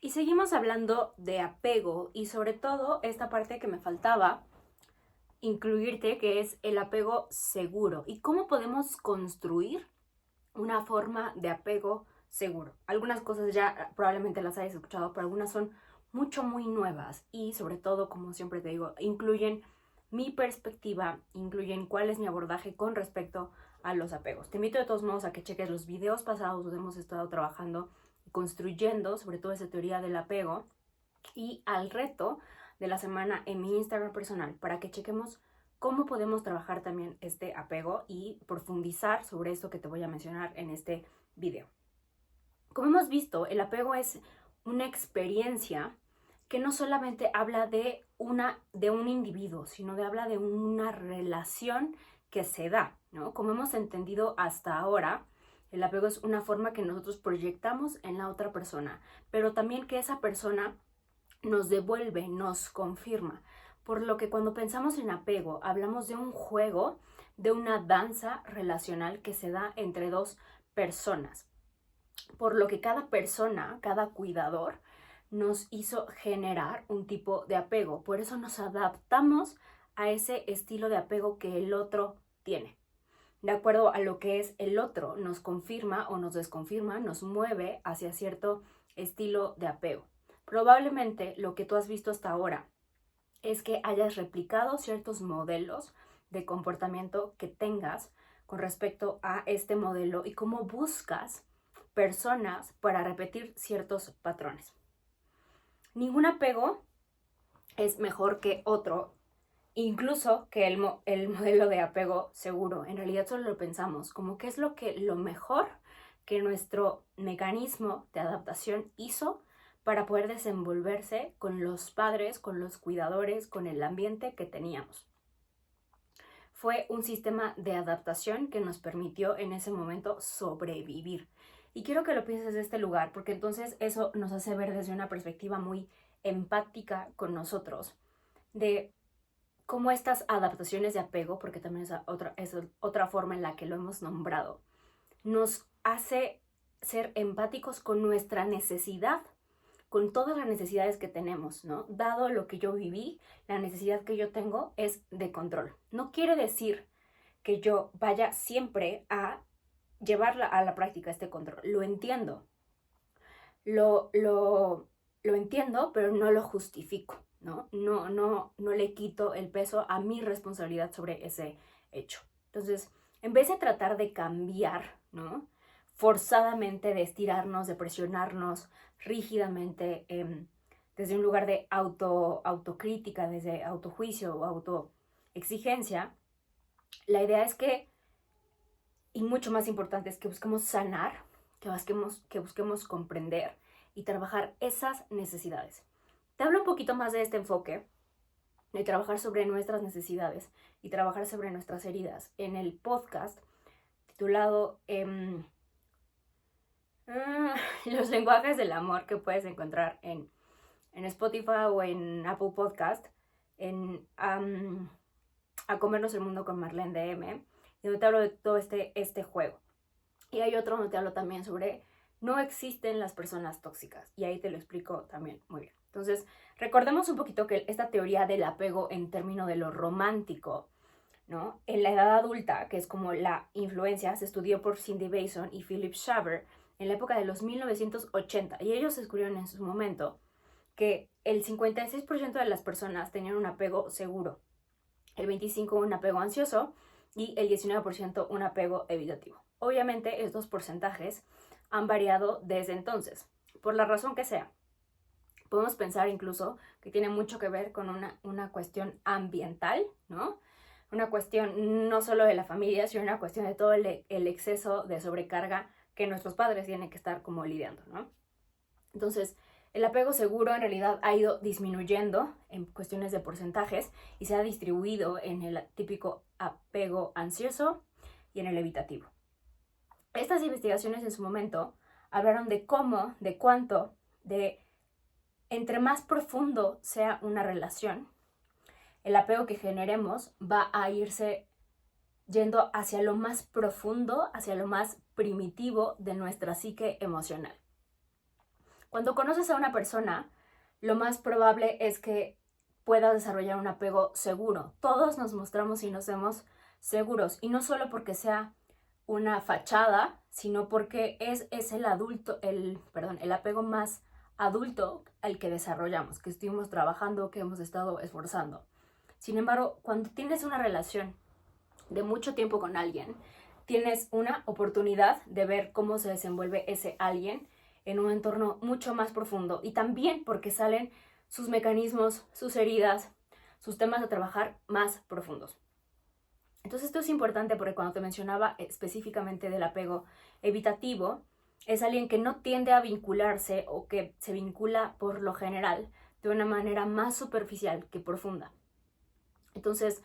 Y seguimos hablando de apego y sobre todo esta parte que me faltaba incluirte, que es el apego seguro y cómo podemos construir una forma de apego seguro. Algunas cosas ya probablemente las hayas escuchado, pero algunas son muy nuevas y sobre todo, como siempre te digo, incluyen mi perspectiva, incluyen cuál es mi abordaje con respecto a los apegos. Te invito de todos modos a que cheques los videos pasados donde hemos estado trabajando y construyendo sobre todo esa teoría del apego y al reto de la semana en mi Instagram personal para que chequemos cómo podemos trabajar también este apego y profundizar sobre esto que te voy a mencionar en este video. Como hemos visto, el apego es una experiencia que no solamente habla de un individuo, sino habla de una relación que se da, ¿no? Como hemos entendido hasta ahora, el apego es una forma que nosotros proyectamos en la otra persona, pero también que esa persona nos devuelve, nos confirma. Por lo que cuando pensamos en apego, hablamos de un juego, de una danza relacional que se da entre dos personas. Por lo que cada persona, cada cuidador, nos hizo generar un tipo de apego. Por eso nos adaptamos a ese estilo de apego que el otro tiene. De acuerdo a lo que es el otro, nos confirma o nos desconfirma, nos mueve hacia cierto estilo de apego. Probablemente lo que tú has visto hasta ahora es que hayas replicado ciertos modelos de comportamiento que tengas con respecto a este modelo y cómo buscas personas para repetir ciertos patrones. Ningún apego es mejor que otro, incluso que el modelo de apego seguro. En realidad solo lo pensamos como que es lo mejor que nuestro mecanismo de adaptación hizo para poder desenvolverse con los padres, con los cuidadores, con el ambiente que teníamos. Fue un sistema de adaptación que nos permitió en ese momento sobrevivir. Y quiero que lo pienses de este lugar, porque entonces eso nos hace ver desde una perspectiva muy empática con nosotros, de cómo estas adaptaciones de apego, porque también es otra forma en la que lo hemos nombrado, nos hace ser empáticos con nuestra necesidad, con todas las necesidades que tenemos, ¿no? Dado lo que yo viví, la necesidad que yo tengo es de control. No quiere decir que yo vaya siempre a llevar a la práctica este control. Lo entiendo. Lo entiendo, pero no lo justifico, ¿no? No le quito el peso a mi responsabilidad sobre ese hecho. Entonces, en vez de tratar de cambiar, ¿no? Forzadamente, de estirarnos, de presionarnos rígidamente, desde un lugar de autocrítica, desde autojuicio o autoexigencia, la idea es que, y mucho más importante, es que busquemos sanar, que busquemos comprender y trabajar esas necesidades. Te hablo un poquito más de este enfoque, de trabajar sobre nuestras necesidades y trabajar sobre nuestras heridas en el podcast titulado Los lenguajes del amor, que puedes encontrar en Spotify o en Apple Podcast, en A comernos el mundo con Marlene DM, y donde te hablo de todo este juego. Y hay otro donde te hablo también sobre no existen las personas tóxicas, y ahí te lo explico también muy bien. Entonces, recordemos un poquito que esta teoría del apego en términos de lo romántico, ¿no? En la edad adulta, que es como la influencia, se estudió por Cindy Bason y Philip Shaver en la época de los 1980, y ellos descubrieron en su momento que el 56% de las personas tenían un apego seguro, el 25% un apego ansioso y el 19% un apego evitativo. Obviamente estos porcentajes han variado desde entonces, por la razón que sea. Podemos pensar incluso que tiene mucho que ver con una cuestión ambiental, ¿no? Una cuestión no solo de la familia, sino una cuestión de todo el exceso de sobrecarga que nuestros padres tienen que estar como lidiando, ¿no? Entonces, el apego seguro en realidad ha ido disminuyendo en cuestiones de porcentajes y se ha distribuido en el típico apego ansioso y en el evitativo. Estas investigaciones en su momento hablaron de cómo, de cuánto, de entre más profundo sea una relación, el apego que generemos va a irse yendo hacia lo más profundo, hacia lo más primitivo de nuestra psique emocional. Cuando conoces a una persona, lo más probable es que puedas desarrollar un apego seguro. Todos nos mostramos y nos vemos seguros, y no solo porque sea una fachada, sino porque es el apego más adulto al que desarrollamos, que estuvimos trabajando, que hemos estado esforzando. Sin embargo, cuando tienes una relación de mucho tiempo con alguien, tienes una oportunidad de ver cómo se desenvuelve ese alguien en un entorno mucho más profundo, y también porque salen sus mecanismos, sus heridas, sus temas a trabajar más profundos. Entonces esto es importante porque cuando te mencionaba específicamente del apego evitativo, es alguien que no tiende a vincularse o que se vincula por lo general de una manera más superficial que profunda. Entonces,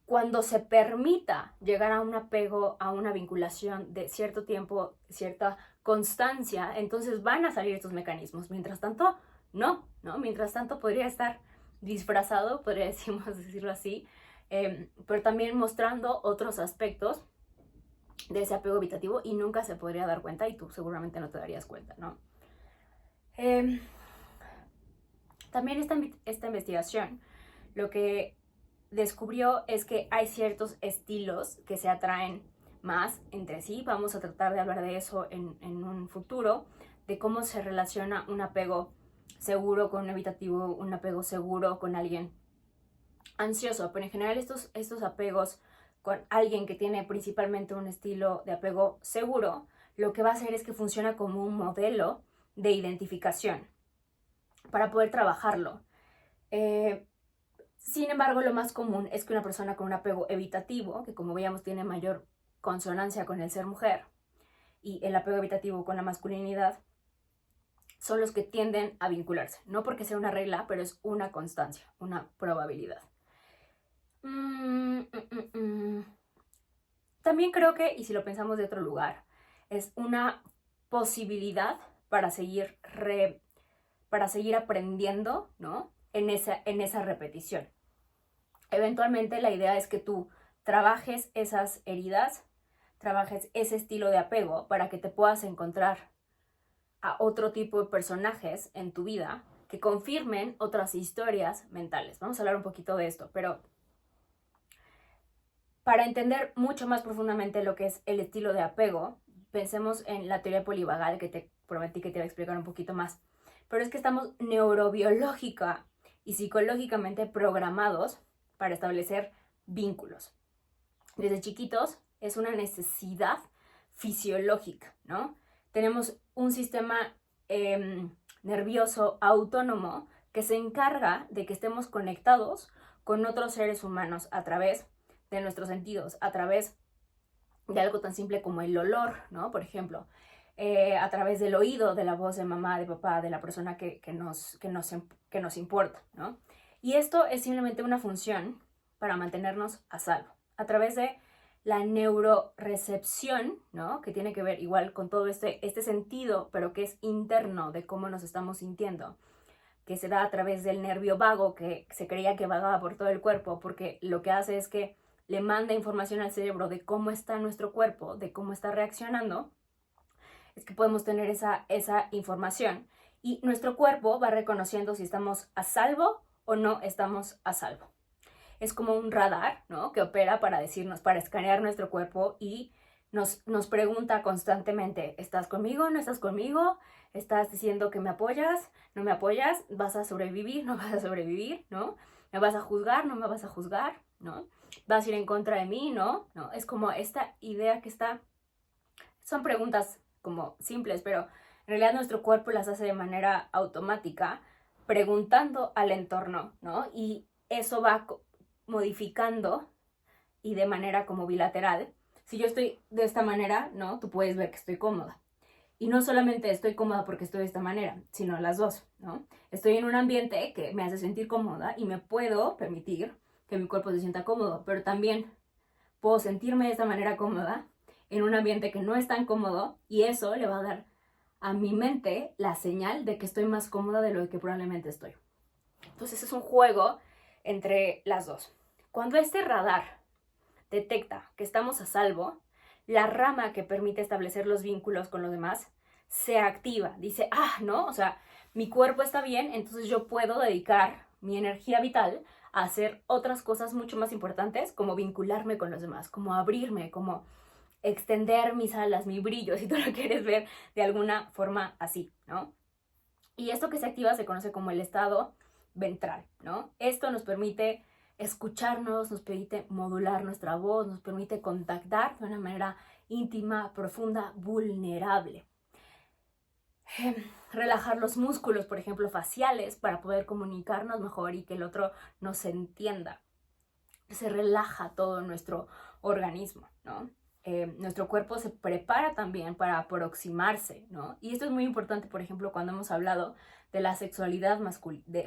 cuando se permita llegar a un apego, a una vinculación de cierto tiempo, cierta constancia, entonces van a salir estos mecanismos. Mientras tanto, no. Mientras tanto podría estar disfrazado, podríamos decirlo así, pero también mostrando otros aspectos de ese apego evitativo, y nunca se podría dar cuenta, y tú seguramente no te darías cuenta, ¿no? También esta investigación lo que descubrió es que hay ciertos estilos que se atraen más entre sí. Vamos a tratar de hablar de eso en un futuro, de cómo se relaciona un apego seguro con un evitativo, un apego seguro con alguien ansioso. Pero en general estos apegos con alguien que tiene principalmente un estilo de apego seguro, lo que va a hacer es que funciona como un modelo de identificación para poder trabajarlo. Sin embargo, lo más común es que una persona con un apego evitativo, que como veíamos tiene mayor consonancia con el ser mujer, y el apego evitativo con la masculinidad, son los que tienden a vincularse. No porque sea una regla, pero es una constancia, una probabilidad. También creo que, y si lo pensamos de otro lugar, es una posibilidad para seguir aprendiendo, ¿no? En esa repetición. Eventualmente la idea es que tú trabajes esas heridas, trabajes ese estilo de apego para que te puedas encontrar a otro tipo de personajes en tu vida que confirmen otras historias mentales. Vamos a hablar un poquito de esto, pero para entender mucho más profundamente lo que es el estilo de apego, pensemos en la teoría polivagal, que te prometí que te iba a explicar un poquito más. Pero es que estamos neurobiológica y psicológicamente programados para establecer vínculos. Desde chiquitos es una necesidad fisiológica, ¿no? Tenemos un sistema nervioso autónomo que se encarga de que estemos conectados con otros seres humanos a través de nuestros sentidos, a través de algo tan simple como el olor, ¿no? Por ejemplo, a través del oído, de la voz de mamá, de papá, de la persona que nos importa, ¿no? Y esto es simplemente una función para mantenernos a salvo, a través de la neurorecepción, ¿no? Que tiene que ver igual con todo este sentido, pero que es interno de cómo nos estamos sintiendo, que se da a través del nervio vago, que se creía que vagaba por todo el cuerpo, porque lo que hace es que le manda información al cerebro de cómo está nuestro cuerpo, de cómo está reaccionando. Es que podemos tener esa información, y nuestro cuerpo va reconociendo si estamos a salvo o no estamos a salvo. Es como un radar, ¿no? Que opera para decirnos, para escanear nuestro cuerpo, y nos pregunta constantemente: ¿estás conmigo? ¿No estás conmigo? ¿Estás diciendo que me apoyas? ¿No me apoyas? ¿Vas a sobrevivir? ¿No vas a sobrevivir? ¿No? ¿Me vas a juzgar? ¿No me vas a juzgar? ¿No? ¿Vas a ir en contra de mí? ¿No? ¿No? Es como esta idea que está... Son preguntas como simples, pero en realidad nuestro cuerpo las hace de manera automática, preguntando al entorno, ¿no? Y eso va modificando, y de manera como bilateral. Si yo estoy de esta manera, ¿no? Tú puedes ver que estoy cómoda. Y no solamente estoy cómoda porque estoy de esta manera, sino las dos, ¿no? Estoy en un ambiente que me hace sentir cómoda y me puedo permitir que mi cuerpo se sienta cómodo, pero también puedo sentirme de esta manera cómoda en un ambiente que no es tan cómodo, y eso le va a dar a mi mente la señal de que estoy más cómoda de lo que probablemente estoy. Entonces es un juego entre las dos. Cuando este radar detecta que estamos a salvo, la rama que permite establecer los vínculos con los demás se activa, dice, ¿no? O sea, mi cuerpo está bien, entonces yo puedo dedicar mi energía vital a hacer otras cosas mucho más importantes, como vincularme con los demás, como abrirme, como extender mis alas, mi brillo, si tú lo quieres ver de alguna forma así, ¿no? Y esto que se activa se conoce como el estado ventral, ¿no? Esto nos permite escucharnos, nos permite modular nuestra voz, nos permite contactar de una manera íntima, profunda, vulnerable. Relajar los músculos, por ejemplo, faciales, para poder comunicarnos mejor y que el otro nos entienda. Se relaja todo nuestro organismo, ¿no? Nuestro cuerpo se prepara también para aproximarse, ¿no? Y esto es muy importante, por ejemplo, cuando hemos hablado de la sexualidad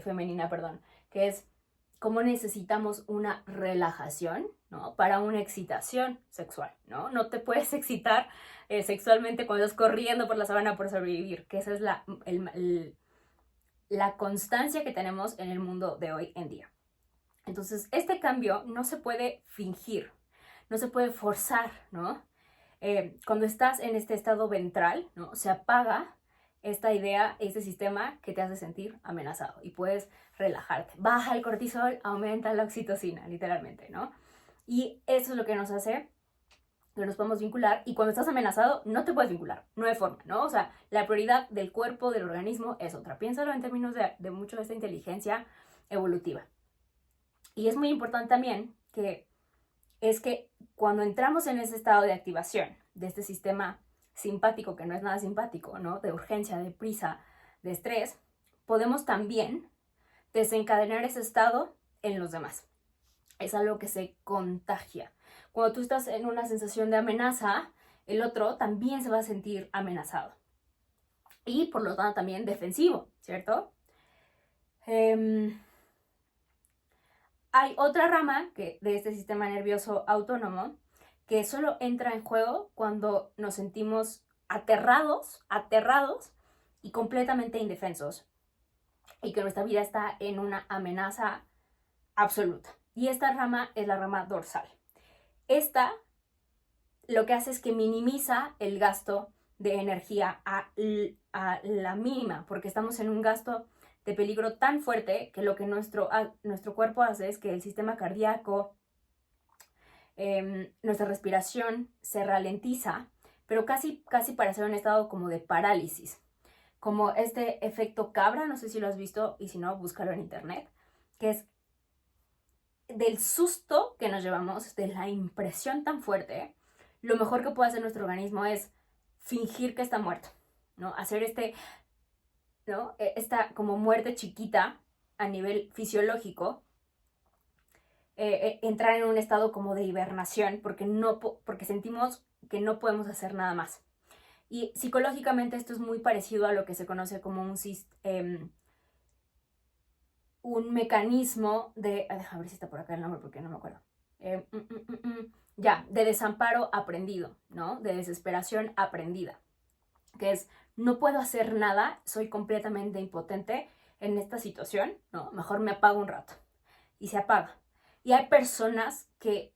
femenina, que es cómo necesitamos una relajación, ¿no? Para una excitación sexual, ¿no? No te puedes excitar sexualmente cuando estás corriendo por la sabana por sobrevivir, que esa es la constancia que tenemos en el mundo de hoy en día. Entonces, este cambio no se puede fingir, no se puede forzar, ¿no? Cuando estás en este estado ventral, ¿no? Se apaga esta idea, este sistema que te hace sentir amenazado y puedes relajarte. Baja el cortisol, aumenta la oxitocina, literalmente, ¿no? Y eso es lo que nos hace que nos podemos vincular, y cuando estás amenazado no te puedes vincular, no hay forma, ¿no? O sea, la prioridad del cuerpo, del organismo es otra. Piénsalo en términos de mucho de esta inteligencia evolutiva. Y es muy importante también que cuando entramos en ese estado de activación de este sistema simpático, que no es nada simpático, ¿no? De urgencia, de prisa, de estrés, podemos también desencadenar ese estado en los demás. Es algo que se contagia. Cuando tú estás en una sensación de amenaza, el otro también se va a sentir amenazado. Y por lo tanto también defensivo, ¿cierto? Hay otra rama de este sistema nervioso autónomo que solo entra en juego cuando nos sentimos aterrados y completamente indefensos, y que nuestra vida está en una amenaza absoluta. Y esta rama es la rama dorsal. Esta lo que hace es que minimiza el gasto de energía a la mínima, porque estamos en un gasto de peligro tan fuerte que lo que nuestro cuerpo hace es que el sistema cardíaco, nuestra respiración se ralentiza, pero casi para hacer un estado como de parálisis, como este efecto cabra, no sé si lo has visto, y si no, búscalo en internet, que es del susto que nos llevamos, de la impresión tan fuerte. Lo mejor que puede hacer nuestro organismo es fingir que está muerto, ¿no? Hacer ¿no? Esta como muerte chiquita a nivel fisiológico, entrar en un estado como de hibernación, porque sentimos que no podemos hacer nada más. Y psicológicamente esto es muy parecido a lo que se conoce como un mecanismo de... déjame ver si está por acá el nombre porque no me acuerdo. De desamparo aprendido, ¿no? De desesperación aprendida, que es, no puedo hacer nada, soy completamente impotente en esta situación, ¿no? Mejor me apago un rato. Y se apaga. Y hay personas que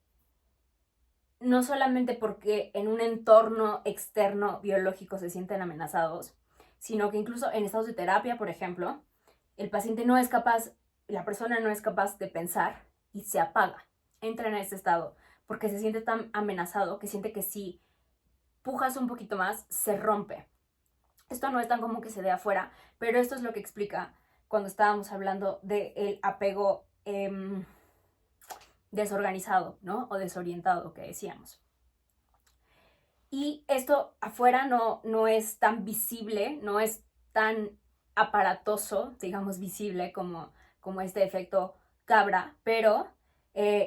no solamente porque en un entorno externo biológico se sienten amenazados, sino que incluso en estados de terapia, por ejemplo, el paciente no es capaz, la persona no es capaz de pensar y se apaga, entra en ese estado, porque se siente tan amenazado que siente que si pujas un poquito más, se rompe. Esto no es tan común que se dé afuera, pero esto es lo que explica cuando estábamos hablando del apego desorganizado, ¿no? O desorientado, que decíamos. Y esto afuera no es tan visible, no es tan aparatoso, digamos, visible como este efecto cabra, pero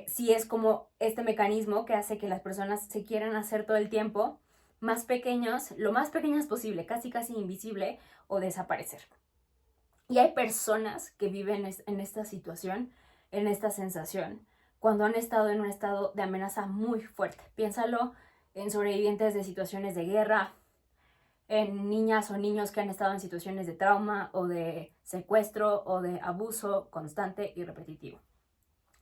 sí es como este mecanismo que hace que las personas se quieran hacer todo el tiempo más pequeños, lo más pequeños posible, casi invisible, o desaparecer. Y hay personas que viven en esta situación, en esta sensación, cuando han estado en un estado de amenaza muy fuerte. Piénsalo en sobrevivientes de situaciones de guerra, en niñas o niños que han estado en situaciones de trauma o de secuestro o de abuso constante y repetitivo,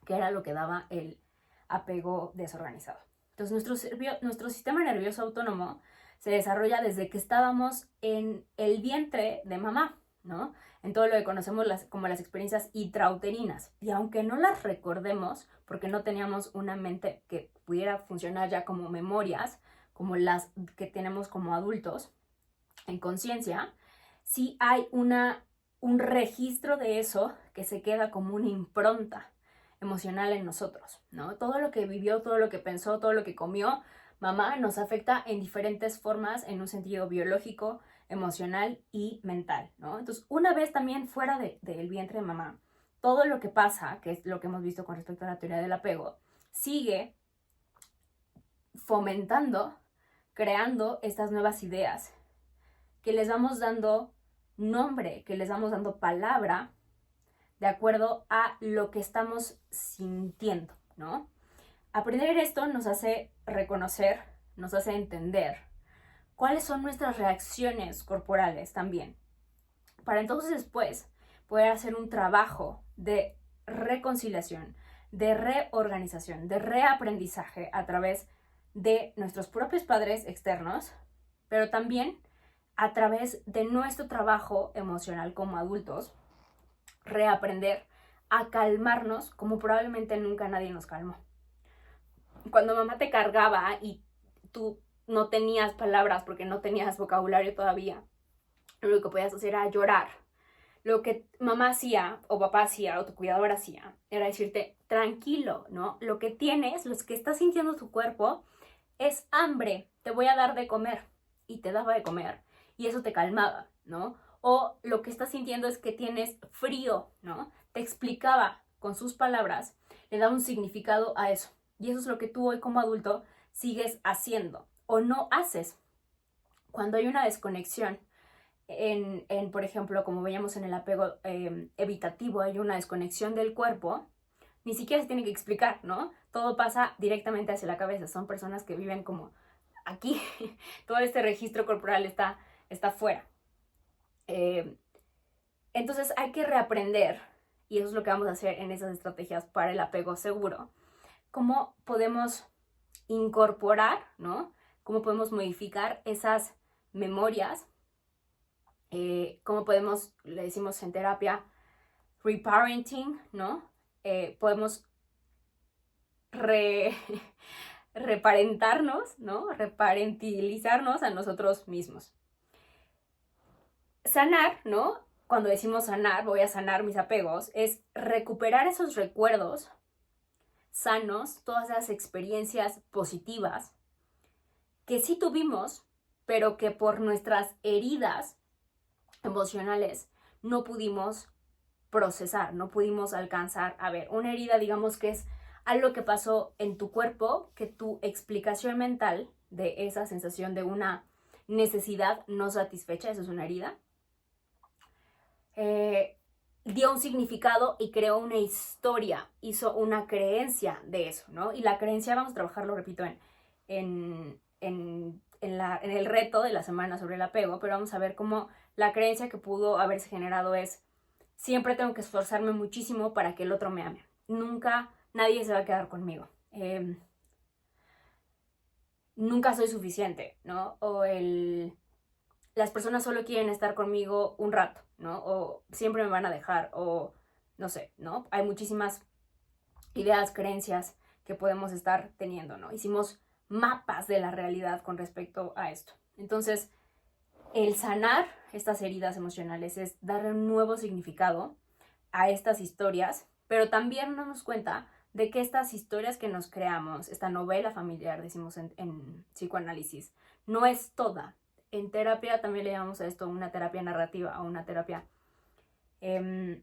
que era lo que daba el apego desorganizado. Entonces nuestro sistema nervioso autónomo se desarrolla desde que estábamos en el vientre de mamá, ¿no? En todo lo que conocemos como las experiencias intrauterinas. Y aunque no las recordemos, porque no teníamos una mente que pudiera funcionar ya como memorias, como las que tenemos como adultos, en conciencia, sí hay un registro de eso que se queda como una impronta emocional en nosotros, ¿no? Todo lo que vivió, todo lo que pensó, todo lo que comió, mamá nos afecta en diferentes formas, en un sentido biológico, emocional y mental, ¿no? Entonces, una vez también fuera del vientre de mamá, todo lo que pasa, que es lo que hemos visto con respecto a la teoría del apego, sigue fomentando, creando estas nuevas ideas que les vamos dando nombre, que les vamos dando palabra de acuerdo a lo que estamos sintiendo, ¿no? Aprender esto nos hace reconocer, nos hace entender cuáles son nuestras reacciones corporales también, para entonces después poder hacer un trabajo de reconciliación, de reorganización, de reaprendizaje a través de nuestros propios padres externos, pero también a través de nuestro trabajo emocional como adultos, reaprender a calmarnos como probablemente nunca nadie nos calmó. Cuando mamá te cargaba y tú no tenías palabras porque no tenías vocabulario todavía, lo único que podías hacer era llorar. Lo que mamá hacía o papá hacía o tu cuidador hacía era decirte, tranquilo, ¿no? Lo que tienes, lo que está sintiendo tu cuerpo es hambre, te voy a dar de comer. Y te daba de comer y eso te calmaba, ¿no? O lo que estás sintiendo es que tienes frío, ¿no? Te explicaba con sus palabras, le daba un significado a eso. Y eso es lo que tú hoy como adulto sigues haciendo o no haces. Cuando hay una desconexión, por ejemplo, como veíamos en el apego evitativo, hay una desconexión del cuerpo, ni siquiera se tiene que explicar, ¿no? Todo pasa directamente hacia la cabeza. Son personas que viven como aquí, todo este registro corporal está fuera. Entonces hay que reaprender, y eso es lo que vamos a hacer en esas estrategias para el apego seguro, cómo podemos incorporar, ¿no? Cómo podemos modificar esas memorias, cómo podemos, le decimos en terapia, reparenting, ¿no? Podemos reparentarnos, ¿no? Reparentilizarnos a nosotros mismos. Sanar, ¿no? Cuando decimos sanar, voy a sanar mis apegos, es recuperar esos recuerdos sanos, todas esas experiencias positivas que sí tuvimos, pero que por nuestras heridas emocionales no pudimos procesar, no pudimos alcanzar a ver. Una herida, digamos que es algo que pasó en tu cuerpo, que tu explicación mental de esa sensación de una necesidad no satisfecha, eso es una herida, dio un significado y creó una historia, hizo una creencia de eso, ¿no? Y la creencia, vamos a trabajarlo, repito, en el reto de la semana sobre el apego, pero vamos a ver cómo la creencia que pudo haberse generado es: siempre tengo que esforzarme muchísimo para que el otro me ame. Nunca nadie se va a quedar conmigo. Nunca soy suficiente, ¿no? O las personas solo quieren estar conmigo un rato, ¿no? O siempre me van a dejar, o no sé, ¿no? Hay muchísimas ideas, creencias que podemos estar teniendo, ¿no? Hicimos mapas de la realidad con respecto a esto. Entonces, el sanar estas heridas emocionales es darle un nuevo significado a estas historias, pero también darnos cuenta de que estas historias que nos creamos, esta novela familiar, decimos en psicoanálisis, no es toda. En terapia también le llamamos a esto una terapia narrativa o una terapia donde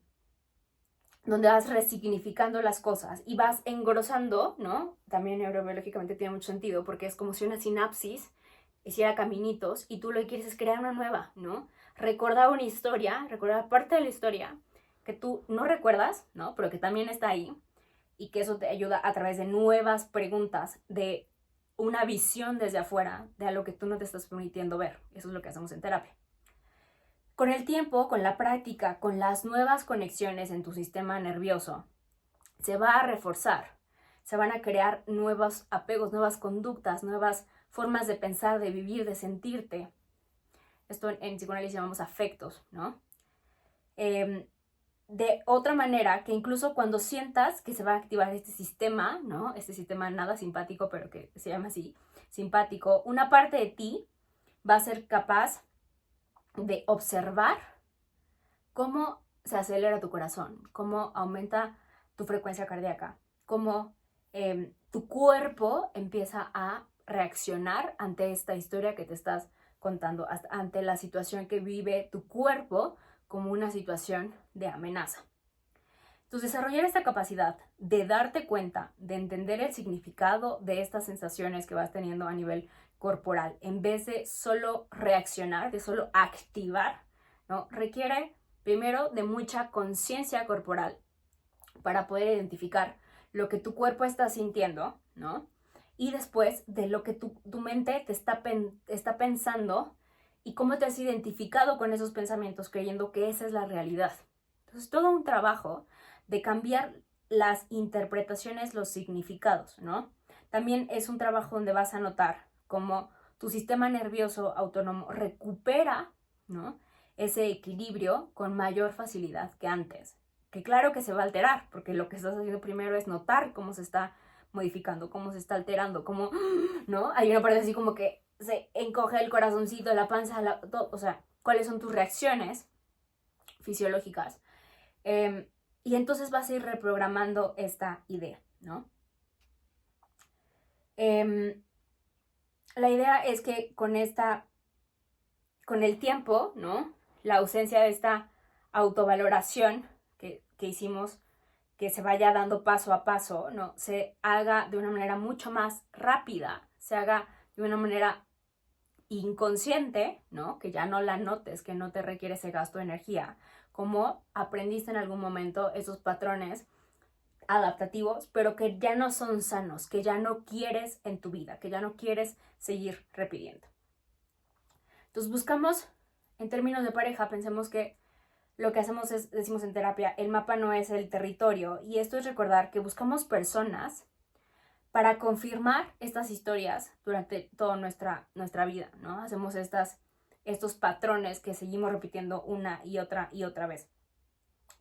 vas resignificando las cosas y vas engrosando, ¿no? También neurobiológicamente tiene mucho sentido porque es como si una sinapsis hiciera caminitos y tú lo que quieres es crear una nueva, ¿no? Recordar una historia, recordar parte de la historia que tú no recuerdas, ¿no? Pero que también está ahí y que eso te ayuda a través de nuevas preguntas, de una visión desde afuera de algo que tú no te estás permitiendo ver. Eso es lo que hacemos en terapia. Con el tiempo, con la práctica, con las nuevas conexiones en tu sistema nervioso, se va a reforzar, se van a crear nuevos apegos, nuevas conductas, nuevas formas de pensar, de vivir, de sentirte. Esto en psicoanálisis llamamos afectos, ¿no? De otra manera, que incluso cuando sientas que se va a activar este sistema, ¿no? Este sistema nada simpático, pero que se llama así, simpático, una parte de ti va a ser capaz de observar cómo se acelera tu corazón, cómo aumenta tu frecuencia cardíaca, cómo tu cuerpo empieza a reaccionar ante esta historia que te estás contando, ante la situación que vive tu cuerpo como una situación de amenaza. Entonces, desarrollar esta capacidad de darte cuenta, de entender el significado de estas sensaciones que vas teniendo a nivel corporal, en vez de solo reaccionar, de solo activar, ¿no? Requiere primero de mucha conciencia corporal para poder identificar lo que tu cuerpo está sintiendo, ¿no? Y después de lo que tu mente te está pensando y cómo te has identificado con esos pensamientos creyendo que esa es la realidad. Entonces, todo un trabajo de cambiar las interpretaciones, los significados, ¿no? También es un trabajo donde vas a notar cómo tu sistema nervioso autónomo recupera, ¿no?, ese equilibrio con mayor facilidad que antes. Que claro que se va a alterar, porque lo que estás haciendo primero es notar cómo se está modificando, cómo se está alterando, cómo, ¿no? Hay una parte así como que se encoge el corazoncito, la panza, todo, o sea, cuáles son tus reacciones fisiológicas. Y entonces vas a ir reprogramando esta idea, ¿no? La idea es que con el tiempo, ¿no?, la ausencia de esta autovaloración que hicimos, que se vaya dando paso a paso, ¿no?, se haga de una manera mucho más rápida, se haga de una manera inconsciente, ¿no?, que ya no la notes, que no te requiere ese gasto de energía, como aprendiste en algún momento esos patrones adaptativos, pero que ya no son sanos, que ya no quieres en tu vida, que ya no quieres seguir repitiendo. Entonces buscamos, en términos de pareja, pensemos que lo que hacemos es, decimos en terapia, el mapa no es el territorio, y esto es recordar que buscamos personas para confirmar estas historias durante toda nuestra vida, ¿no? Hacemos estos patrones que seguimos repitiendo una y otra vez.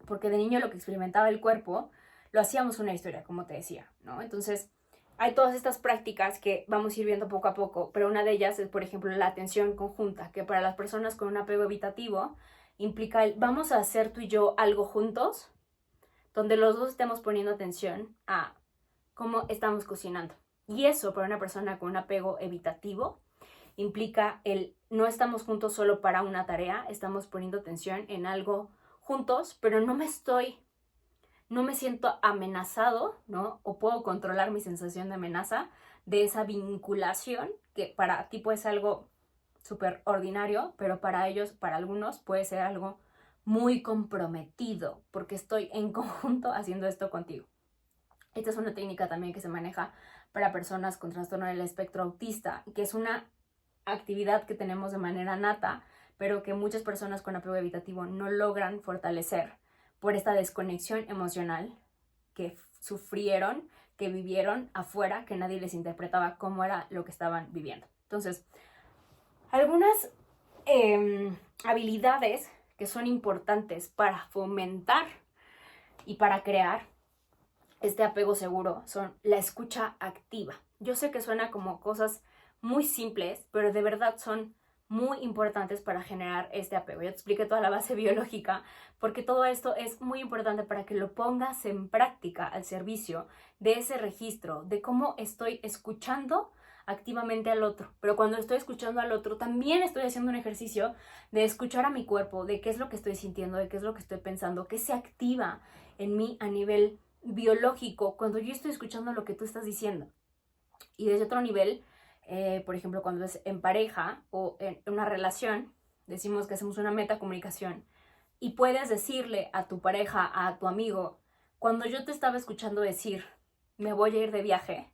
Porque de niño lo que experimentaba el cuerpo, lo hacíamos una historia, como te decía, ¿no? Entonces, hay todas estas prácticas que vamos a ir viendo poco a poco, pero una de ellas es, por ejemplo, la atención conjunta, que para las personas con un apego evitativo implica vamos a hacer tú y yo algo juntos, donde los dos estemos poniendo atención a cómo estamos cocinando. Y eso para una persona con un apego evitativo implica no estamos juntos solo para una tarea, estamos poniendo atención en algo juntos, pero no me siento amenazado, ¿no? O puedo controlar mi sensación de amenaza de esa vinculación que para ti puede ser algo súper ordinario, pero para ellos, para algunos, puede ser algo muy comprometido porque estoy en conjunto haciendo esto contigo. Esta es una técnica también que se maneja para personas con trastorno del espectro autista, que es una actividad que tenemos de manera nata, pero que muchas personas con apego evitativo no logran fortalecer por esta desconexión emocional que sufrieron, que vivieron afuera, que nadie les interpretaba cómo era lo que estaban viviendo. Entonces, algunas habilidades que son importantes para fomentar y para crear este apego seguro son la escucha activa. Yo sé que suena como cosas muy simples, pero de verdad son muy importantes para generar este apego. Ya te expliqué toda la base biológica, porque todo esto es muy importante para que lo pongas en práctica al servicio de ese registro, de cómo estoy escuchando activamente al otro. Pero cuando estoy escuchando al otro, también estoy haciendo un ejercicio de escuchar a mi cuerpo, de qué es lo que estoy sintiendo, de qué es lo que estoy pensando, qué se activa en mí a nivel biológico cuando yo estoy escuchando lo que tú estás diciendo. Y desde otro nivel, por ejemplo, cuando es en pareja o en una relación, decimos que hacemos una metacomunicación y puedes decirle a tu pareja, a tu amigo, cuando yo te estaba escuchando decir, me voy a ir de viaje,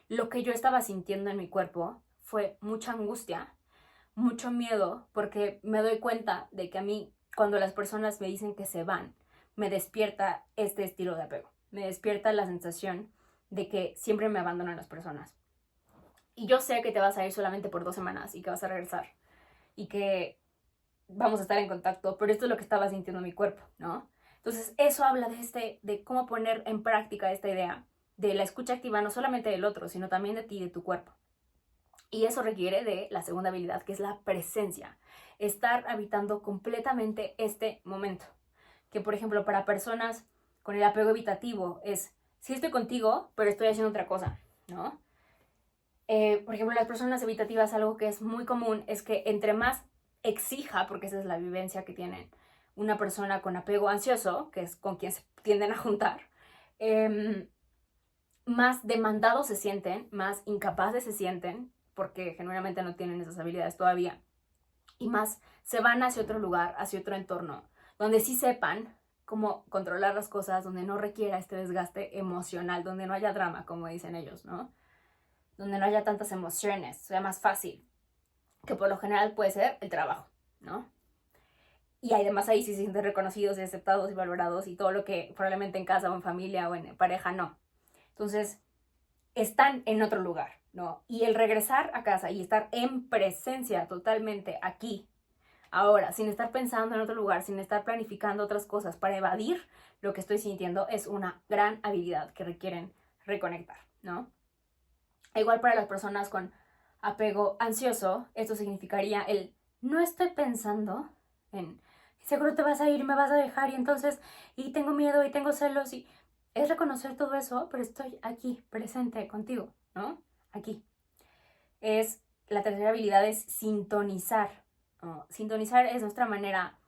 lo que yo estaba sintiendo en mi cuerpo fue mucha angustia, mucho miedo, porque me doy cuenta de que a mí, cuando las personas me dicen que se van, me despierta este estilo de apego. Me despierta la sensación de que siempre me abandonan las personas. Y yo sé que te vas a ir solamente por 2 semanas y que vas a regresar y que vamos a estar en contacto, pero esto es lo que estaba sintiendo mi cuerpo, ¿no? Entonces, eso habla de cómo poner en práctica esta idea de la escucha activa, no solamente del otro, sino también de ti y de tu cuerpo. Y eso requiere de la segunda habilidad, que es la presencia. Estar habitando completamente este momento. Que, por ejemplo, para personas con el apego evitativo es, sí estoy contigo, pero estoy haciendo otra cosa, ¿no? Por ejemplo, las personas evitativas, algo que es muy común es que entre más exija, porque esa es la vivencia que tienen una persona con apego ansioso, que es con quien se tienden a juntar, más demandados se sienten, más incapaces se sienten, porque genuinamente no tienen esas habilidades todavía, y más se van hacia otro lugar, hacia otro entorno, donde sí sepan cómo controlar las cosas, donde no requiera este desgaste emocional, donde no haya drama, como dicen ellos, ¿no? Donde no haya tantas emociones, sea más fácil, que por lo general puede ser el trabajo, ¿no? Y además ahí sí se sienten reconocidos y aceptados y valorados y todo lo que probablemente en casa o en familia o en pareja no. Entonces, están en otro lugar, ¿no? Y el regresar a casa y estar en presencia totalmente aquí, ahora, sin estar pensando en otro lugar, sin estar planificando otras cosas para evadir lo que estoy sintiendo, es una gran habilidad que requieren reconectar, ¿no? Igual para las personas con apego ansioso, esto significaría el no estoy pensando en seguro te vas a ir, me vas a dejar y entonces, y tengo miedo y tengo celos y es reconocer todo eso, pero estoy aquí, presente contigo, ¿no? Aquí. La tercera habilidad es sintonizar, ¿no? Sintonizar es nuestra manera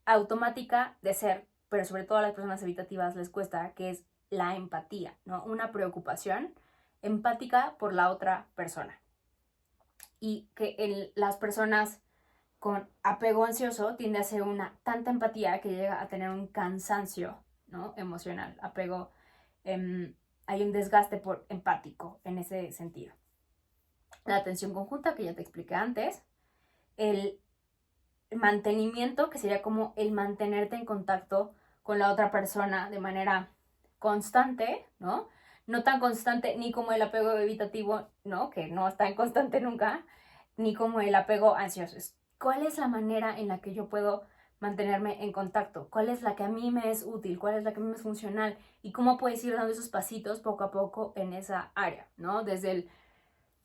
automática de ser, pero sobre todo a las personas evitativas les cuesta, que es la empatía, ¿no? Una preocupación empática por la otra persona. Y que en las personas con apego ansioso tiende a ser una tanta empatía que llega a tener un cansancio, ¿no? Emocional. Apego, hay un desgaste por empático en ese sentido. La atención conjunta, que ya te expliqué antes. El mantenimiento, que sería como el mantenerte en contacto con la otra persona de manera constante, ¿no? No tan constante ni como el apego evitativo, ¿no? Que no está en constante nunca, ni como el apego ansioso. ¿Cuál es la manera en la que yo puedo mantenerme en contacto? ¿Cuál es la que a mí me es útil? ¿Cuál es la que a mí me es funcional? ¿Y cómo puedes ir dando esos pasitos poco a poco en esa área, ¿no? Desde el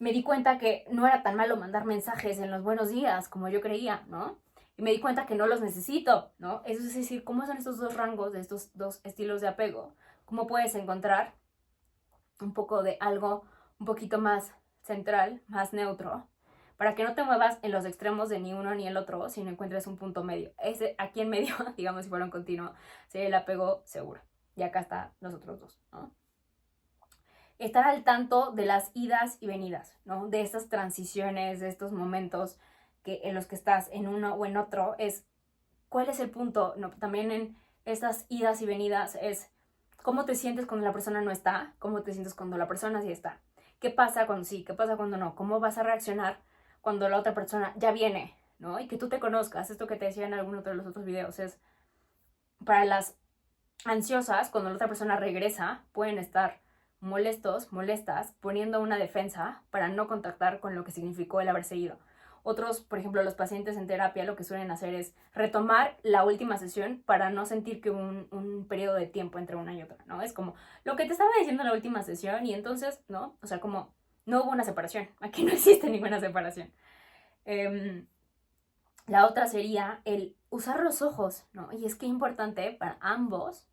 me di cuenta que no era tan malo mandar mensajes en los buenos días como yo creía, ¿no? Y me di cuenta que no los necesito, ¿no? Eso es decir, ¿cómo son estos dos rangos de estos dos estilos de apego? ¿Cómo puedes encontrar un poco de algo un poquito más central, más neutro, para que no te muevas en los extremos de ni uno ni el otro, sino encuentres un punto medio? Ese aquí en medio, digamos si fuera un continuo, sería el apego seguro. Y acá están los otros dos, ¿no? Estar al tanto de las idas y venidas, ¿no? De estas transiciones, de estos momentos en los que estás en uno o en otro, es cuál es el punto, ¿no? También en estas idas y venidas es cómo te sientes cuando la persona no está, cómo te sientes cuando la persona sí está, qué pasa cuando sí, qué pasa cuando no, cómo vas a reaccionar cuando la otra persona ya viene, ¿no? Y que tú te conozcas, esto que te decía en alguno de los otros videos, es para las ansiosas, cuando la otra persona regresa, pueden estar molestos, molestas, poniendo una defensa para no contactar con lo que significó el haber seguido. Otros, por ejemplo, los pacientes en terapia lo que suelen hacer es retomar la última sesión para no sentir que hubo un periodo de tiempo entre una y otra, ¿no? Es como lo que te estaba diciendo en la última sesión y entonces, ¿no? O sea, como no hubo una separación, aquí no existe ninguna separación. La otra sería el usar los ojos, ¿no? Y es que es importante para ambos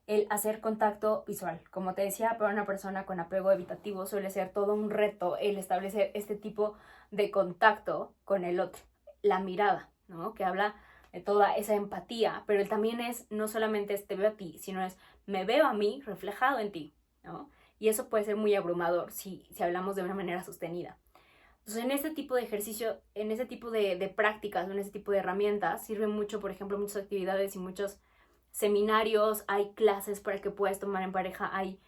el hacer contacto visual. Como te decía, para una persona con apego evitativo suele ser todo un reto el establecer este tipo de contacto con el otro. La mirada, ¿no? Que habla de toda esa empatía, pero él también es, no solamente es te veo a ti, sino es me veo a mí reflejado en ti, ¿no? Y eso puede ser muy abrumador si hablamos de una manera sostenida. Entonces, en este tipo de ejercicio, en ese tipo de prácticas, en ese tipo de herramientas, sirve mucho, por ejemplo, muchas actividades y muchos seminarios, hay clases para que puedas tomar en pareja, hay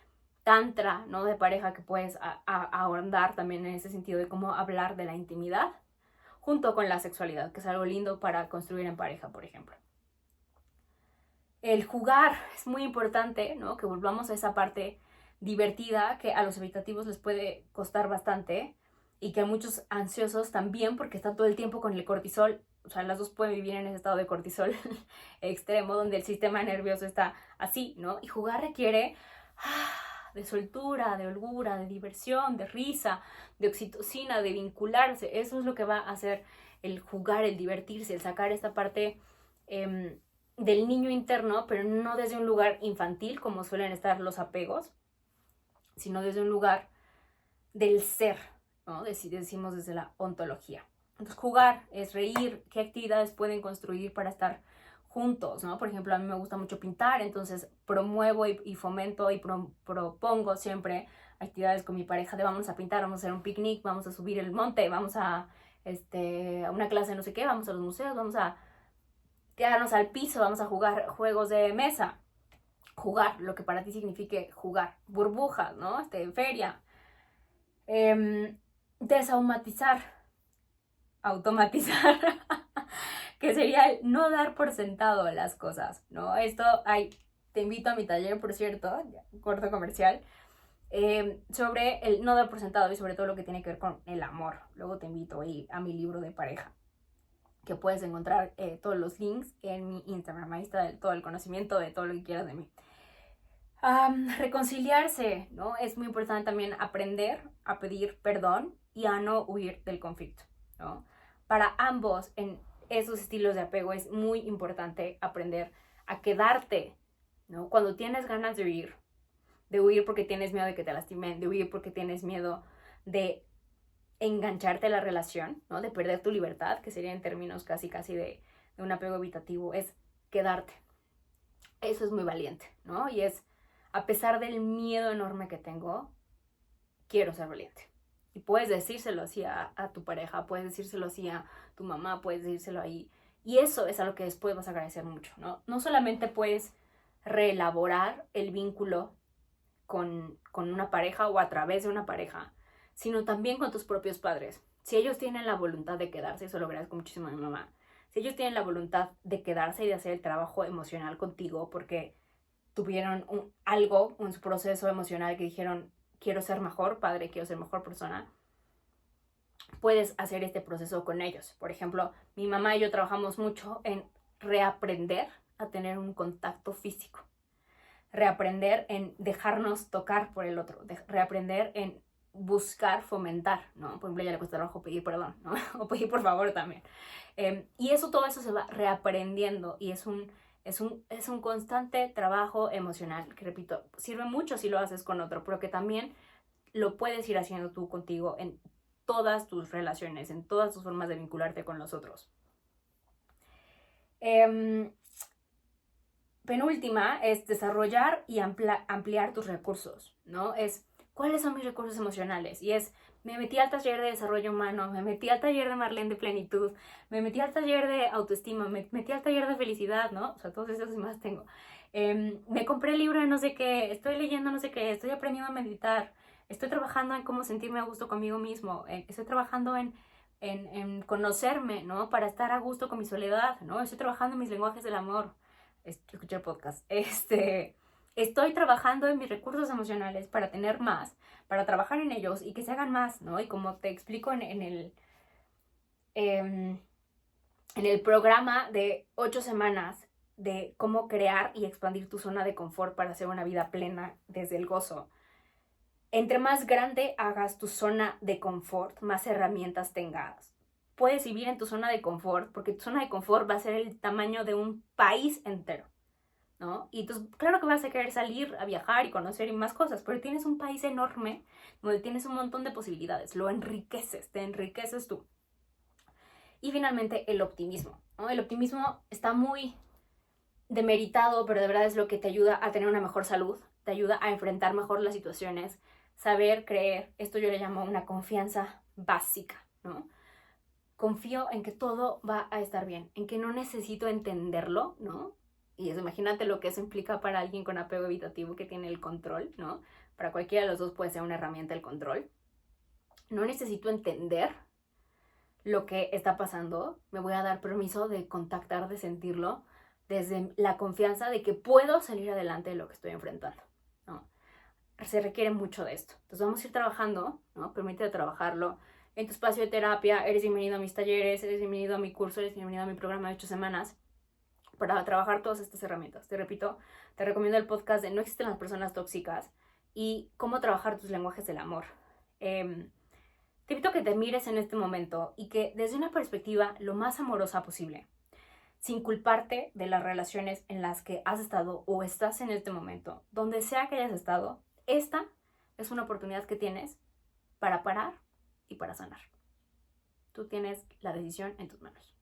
tantra, ¿no? De pareja que puedes ahondar también en ese sentido de cómo hablar de la intimidad junto con la sexualidad, que es algo lindo para construir en pareja, por ejemplo. El jugar es muy importante, ¿no? Que volvamos a esa parte divertida que a los evitativos les puede costar bastante y que a muchos ansiosos también, porque están todo el tiempo con el cortisol. O sea, las dos pueden vivir en ese estado de cortisol extremo donde el sistema nervioso está así, ¿no? Y jugar requiere de soltura, de holgura, de diversión, de risa, de oxitocina, de vincularse. Eso es lo que va a hacer el jugar, el divertirse, el sacar esta parte del niño interno, pero no desde un lugar infantil como suelen estar los apegos, sino desde un lugar del ser, ¿no? Decimos desde la ontología. Entonces jugar es reír, qué actividades pueden construir para estar juntos, ¿no? Por ejemplo, a mí me gusta mucho pintar, entonces promuevo y fomento y propongo siempre actividades con mi pareja de vamos a pintar, vamos a hacer un picnic, vamos a subir el monte, vamos a una clase de no sé qué, vamos a los museos, vamos a quedarnos al piso, vamos a jugar juegos de mesa. Jugar, lo que para ti signifique jugar. Burbujas, ¿no? Feria. Desautomatizar. Automatizar. Que sería el no dar por sentado las cosas, ¿no? Te invito a mi taller, por cierto, corto comercial, sobre el no dar por sentado y sobre todo lo que tiene que ver con el amor. Luego te invito ahí a mi libro de pareja, que puedes encontrar todos los links en mi Instagram. Ahí está todo el conocimiento de todo lo que quieras de mí. Reconciliarse, ¿no? Es muy importante también aprender a pedir perdón y a no huir del conflicto, ¿no? Para ambos en esos estilos de apego es muy importante aprender a quedarte, ¿no? Cuando tienes ganas de huir porque tienes miedo de que te lastimen, de huir porque tienes miedo de engancharte a la relación, ¿no? De perder tu libertad, que sería en términos casi de un apego evitativo, es quedarte. Eso es muy valiente, ¿no? Y es, a pesar del miedo enorme que tengo, quiero ser valiente. Y puedes decírselo así a tu pareja, puedes decírselo así a tu mamá, puedes decírselo ahí. Y eso es a lo que después vas a agradecer mucho, ¿no? No solamente puedes reelaborar el vínculo con una pareja o a través de una pareja, sino también con tus propios padres. Si ellos tienen la voluntad de quedarse, eso lo agradezco muchísimo a mi mamá, si ellos tienen la voluntad de quedarse y de hacer el trabajo emocional contigo porque tuvieron un proceso emocional que dijeron, quiero ser mejor padre, quiero ser mejor persona, puedes hacer este proceso con ellos. Por ejemplo, mi mamá y yo trabajamos mucho en reaprender a tener un contacto físico, reaprender en dejarnos tocar por el otro, reaprender en buscar fomentar, ¿no? Por ejemplo, a ella le cuesta trabajo pedir perdón, ¿no? O pedir por favor también. Y todo eso se va reaprendiendo y es un constante trabajo emocional, que repito, sirve mucho si lo haces con otro, pero que también lo puedes ir haciendo tú contigo en todas tus relaciones, en todas tus formas de vincularte con los otros. Penúltima es desarrollar y ampliar tus recursos, ¿no? ¿Cuáles son mis recursos emocionales? Y me metí al taller de desarrollo humano, me metí al taller de Marlene de plenitud, me metí al taller de autoestima, me metí al taller de felicidad, ¿no? O sea, todos esos y más tengo. Me compré el libro de no sé qué, estoy leyendo no sé qué, estoy aprendiendo a meditar, estoy trabajando en cómo sentirme a gusto conmigo mismo, estoy trabajando en conocerme, ¿no? Para estar a gusto con mi soledad, ¿no? Estoy trabajando en mis lenguajes del amor. Escuché el podcast. Estoy trabajando en mis recursos emocionales para tener más, para trabajar en ellos y que se hagan más, ¿no? Y como te explico en el programa de 8 semanas de cómo crear y expandir tu zona de confort para hacer una vida plena desde el gozo. Entre más grande hagas tu zona de confort, más herramientas tengas. Puedes vivir en tu zona de confort porque tu zona de confort va a ser el tamaño de un país entero, ¿no? Y entonces, claro que vas a querer salir a viajar y conocer y más cosas, pero tienes un país enorme donde tienes un montón de posibilidades, lo enriqueces, te enriqueces tú. Y finalmente, el optimismo, ¿no? El optimismo está muy demeritado, pero de verdad es lo que te ayuda a tener una mejor salud, te ayuda a enfrentar mejor las situaciones, saber creer, esto yo le llamo una confianza básica, ¿no? Confío en que todo va a estar bien, en que no necesito entenderlo, ¿no? Y eso, imagínate lo que eso implica para alguien con apego evitativo que tiene el control, ¿no? Para cualquiera de los dos puede ser una herramienta el control. No necesito entender lo que está pasando, me voy a dar permiso de contactar, de sentirlo, desde la confianza de que puedo salir adelante de lo que estoy enfrentando, ¿no? se requiere mucho de esto. Entonces vamos a ir trabajando, ¿no? Permítete trabajarlo en tu espacio de terapia. Eres bienvenido a mis talleres, eres bienvenido a mi curso, eres bienvenido a mi programa de 8 semanas para trabajar todas estas herramientas. Te repito, te recomiendo el podcast de No existen las personas tóxicas y cómo trabajar tus lenguajes del amor. Te invito a que te mires en este momento y que desde una perspectiva lo más amorosa posible, sin culparte de las relaciones en las que has estado o estás en este momento, donde sea que hayas estado, esta es una oportunidad que tienes para parar y para sanar. Tú tienes la decisión en tus manos.